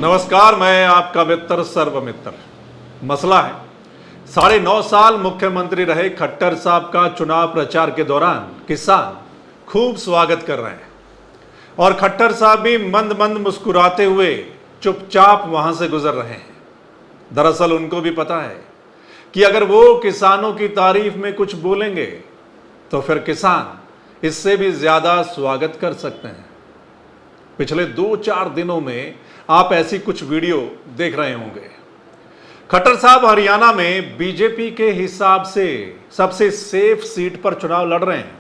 नमस्कार, मैं आपका मित्र सर्वमित्र। मसला है 9.5 साल मुख्यमंत्री रहे खट्टर साहब का चुनाव प्रचार के दौरान किसान खूब स्वागत कर रहे हैं और खट्टर साहब भी मंद मंद मुस्कुराते हुए चुपचाप वहां से गुजर रहे हैं। दरअसल उनको भी पता है कि अगर वो किसानों की तारीफ में कुछ बोलेंगे तो फिर किसान इससे भी ज्यादा स्वागत कर सकते हैं। पिछले 2-4 दिनों में आप ऐसी कुछ वीडियो देख रहे होंगे। खट्टर साहब हरियाणा में बीजेपी के हिसाब से सबसे सेफ सीट पर चुनाव लड़ रहे हैं,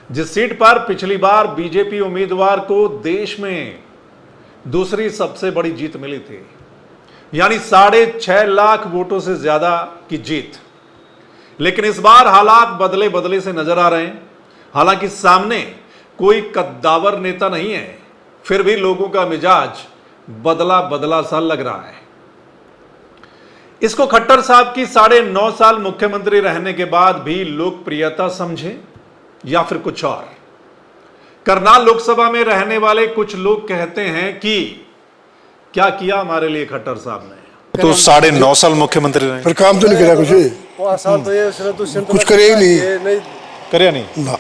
जिस सीट पर पिछली बार बीजेपी उम्मीदवार को देश में दूसरी सबसे बड़ी जीत मिली थी, यानी 6.5 लाख वोटों से ज्यादा की जीत। लेकिन इस बार हालात बदले बदले से नजर आ रहे हैं। हालांकि सामने कोई कद्दावर नेता नहीं है, फिर भी लोगों का मिजाज बदला बदला सा लग रहा है। इसको खट्टर साहब की 9.5 साल मुख्यमंत्री रहने के बाद भी लोकप्रियता समझे या फिर कुछ और। करनाल लोकसभा में रहने वाले कुछ लोग कहते हैं कि क्या किया हमारे लिए खट्टर साहब ने। तो 9.5 साल मुख्यमंत्री रहे, पर काम तो नहीं करा कुछ करे ही नहीं करे नहीं ना।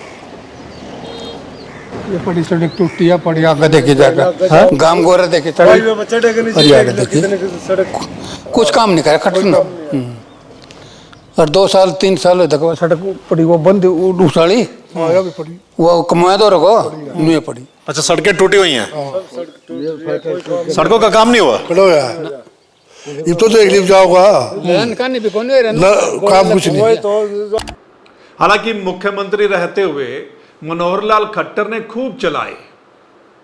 ये पड़ी सड़क टूटी है, पड़ी आगे देखी जाएगा, गांव गोरा देखे कुछ काम नहीं करे खट्टर ना। और 2 साल 3 साल देखो सड़क पड़ी, वो बंद उसाली वो कमाया दो रखो नहीं पड़ी। अच्छा, सड़कें टूटी हुई हैं, सड़कों का काम नहीं हुआ। खड़ो यार, ये तो देख लीजिए जाओगा काम कुछ नहीं। हालांकि मुख्यमंत्री रहते हुए मनोहर लाल खट्टर ने खूब चलाए,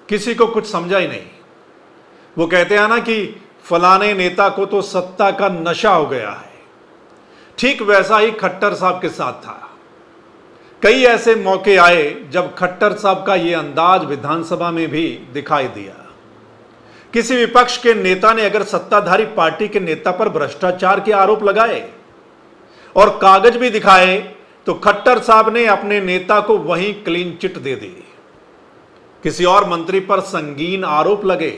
किसी को कुछ समझा ही नहीं। वो कहते हैं ना कि फलाने नेता को तो सत्ता का नशा हो गया है। ठीक वैसा ही खट्टर साहब के साथ था। कई ऐसे मौके आए जब खट्टर साहब का यह अंदाज विधानसभा में भी दिखाई दिया। किसी विपक्ष के नेता ने अगर सत्ताधारी पार्टी के नेता पर भ्रष्टाचार के आरोप लगाए और कागज भी दिखाए तो खट्टर साहब ने अपने नेता को वहीं क्लीन चिट दे दी। किसी और मंत्री पर संगीन आरोप लगे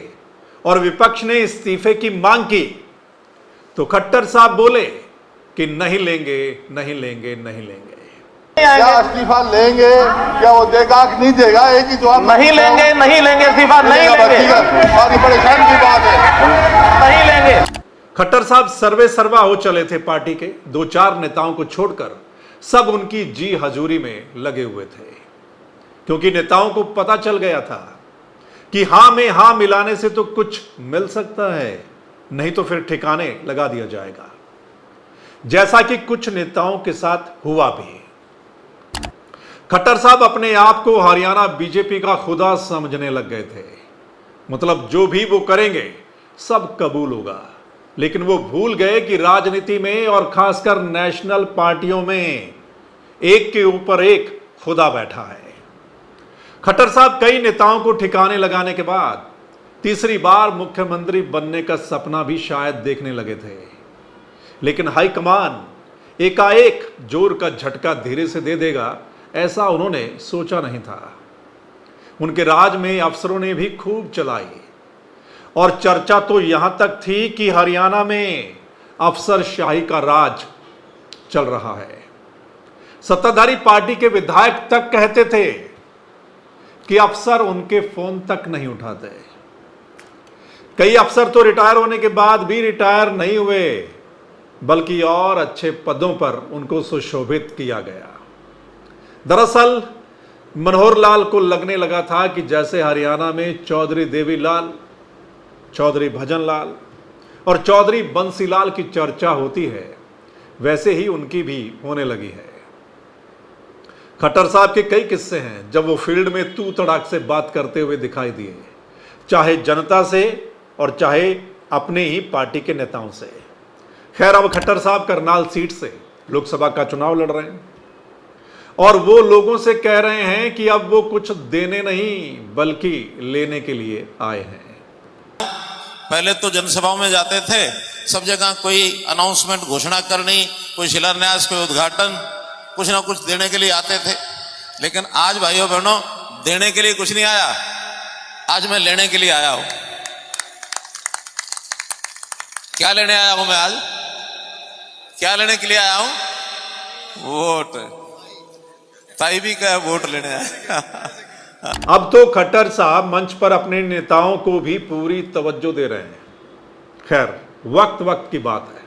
और विपक्ष ने इस्तीफे की मांग की तो खट्टर साहब बोले कि नहीं लेंगे, नहीं लेंगे, नहीं लेंगे। क्या इस्तीफा लेंगे? क्या वो देगा कि नहीं देगा? एक ही जवाब, नहीं लेंगे, नहीं लेंगे इस्तीफा, नहीं लेंगे। और परेशान की बात है, नहीं लेंगे। खट्टर साहब सर्वे सर्वा हो चले थे पार्टी के। 2-4 नेताओं को छोड़कर सब उनकी जी हजूरी में लगे हुए थे, क्योंकि नेताओं को पता चल गया था कि हां में हां मिलाने से तो कुछ मिल सकता है, नहीं तो फिर ठिकाने लगा दिया जाएगा, जैसा कि कुछ नेताओं के साथ हुआ भी। खट्टर साहब अपने आप को हरियाणा बीजेपी का खुदा समझने लग गए थे। मतलब जो भी वो करेंगे सब कबूल होगा। लेकिन वो भूल गए कि राजनीति में और खासकर नेशनल पार्टियों में एक के ऊपर एक खुदा बैठा है। खट्टर साहब कई नेताओं को ठिकाने लगाने के बाद तीसरी बार मुख्यमंत्री बनने का सपना भी शायद देखने लगे थे। लेकिन हाईकमान एकाएक जोर का झटका धीरे से दे देगा, ऐसा उन्होंने सोचा नहीं था। उनके राज में अफसरों ने भी खूब चलाई और चर्चा तो यहां तक थी कि हरियाणा में अफसरशाही का राज चल रहा है। सत्ताधारी पार्टी के विधायक तक कहते थे कि अफसर उनके फोन तक नहीं उठाते। कई अफसर तो रिटायर होने के बाद भी रिटायर नहीं हुए, बल्कि और अच्छे पदों पर उनको सुशोभित किया गया। दरअसल मनोहर लाल को लगने लगा था कि जैसे हरियाणा में चौधरी देवीलाल, चौधरी भजन लाल और चौधरी बंसीलाल की चर्चा होती है, वैसे ही उनकी भी होने लगी है। खट्टर साहब के कई किस्से हैं जब वो फील्ड में तू तड़ाक से बात करते हुए दिखाई दिए, चाहे जनता से और चाहे अपने ही पार्टी के नेताओं से। खैर, अब खट्टर साहब करनाल सीट से लोकसभा का चुनाव लड़ रहे हैं और वो लोगों से कह रहे हैं कि अब वो कुछ देने नहीं बल्कि लेने के लिए आए हैं। पहले तो जनसभाओं में जाते थे, सब जगह कोई अनाउंसमेंट, घोषणा करनी, कोई शिलान्यास, कोई उद्घाटन, कुछ ना कुछ देने के लिए आते थे। लेकिन आज भाइयों बहनों, देने के लिए कुछ नहीं आया, आज मैं लेने के लिए आया हूं। क्या लेने आया हूं मैं आज? क्या लेने के लिए आया हूं? वोट। ताइबी का वोट लेने आया। अब तो खट्टर साहब मंच पर अपने नेताओं को भी पूरी तवज्जो दे रहे हैं। खैर, वक्त वक्त की बात है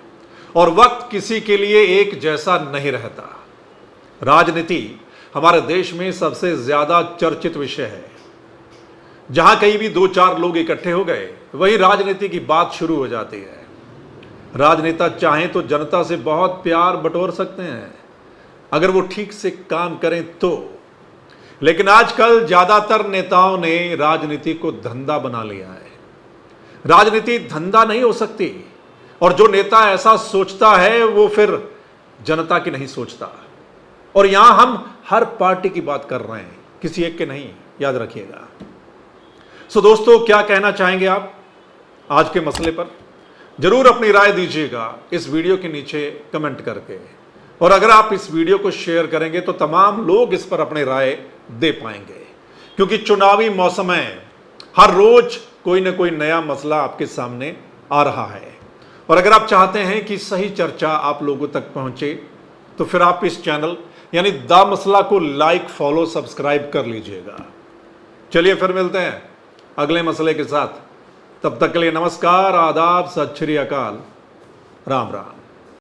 और वक्त किसी के लिए एक जैसा नहीं रहता। राजनीति हमारे देश में सबसे ज्यादा चर्चित विषय है। जहां कहीं भी 2-4 लोग इकट्ठे हो गए, वही राजनीति की बात शुरू हो जाती है। राजनेता चाहें तो जनता से बहुत प्यार बटोर सकते हैं, अगर वो ठीक से काम करें तो। लेकिन आजकल ज्यादातर नेताओं ने राजनीति को धंधा बना लिया है। राजनीति धंधा नहीं हो सकती, और जो नेता ऐसा सोचता है वो फिर जनता की नहीं सोचता। और यहां हम हर पार्टी की बात कर रहे हैं, किसी एक के नहीं, याद रखिएगा। सो दोस्तों, क्या कहना चाहेंगे आप आज के मसले पर? जरूर अपनी राय दीजिएगा इस वीडियो के नीचे कमेंट करके। और अगर आप इस वीडियो को शेयर करेंगे तो तमाम लोग इस पर अपनी राय दे पाएंगे, क्योंकि चुनावी मौसम है, हर रोज कोई ना कोई नया मसला आपके सामने आ रहा है। और अगर आप चाहते हैं कि सही चर्चा आप लोगों तक पहुंचे, तो फिर आप इस चैनल यानी द मसला को लाइक, फॉलो, सब्सक्राइब कर लीजिएगा। चलिए फिर मिलते हैं अगले मसले के साथ। तब तक के लिए नमस्कार, आदाब, सत श्री अकाल, राम राम।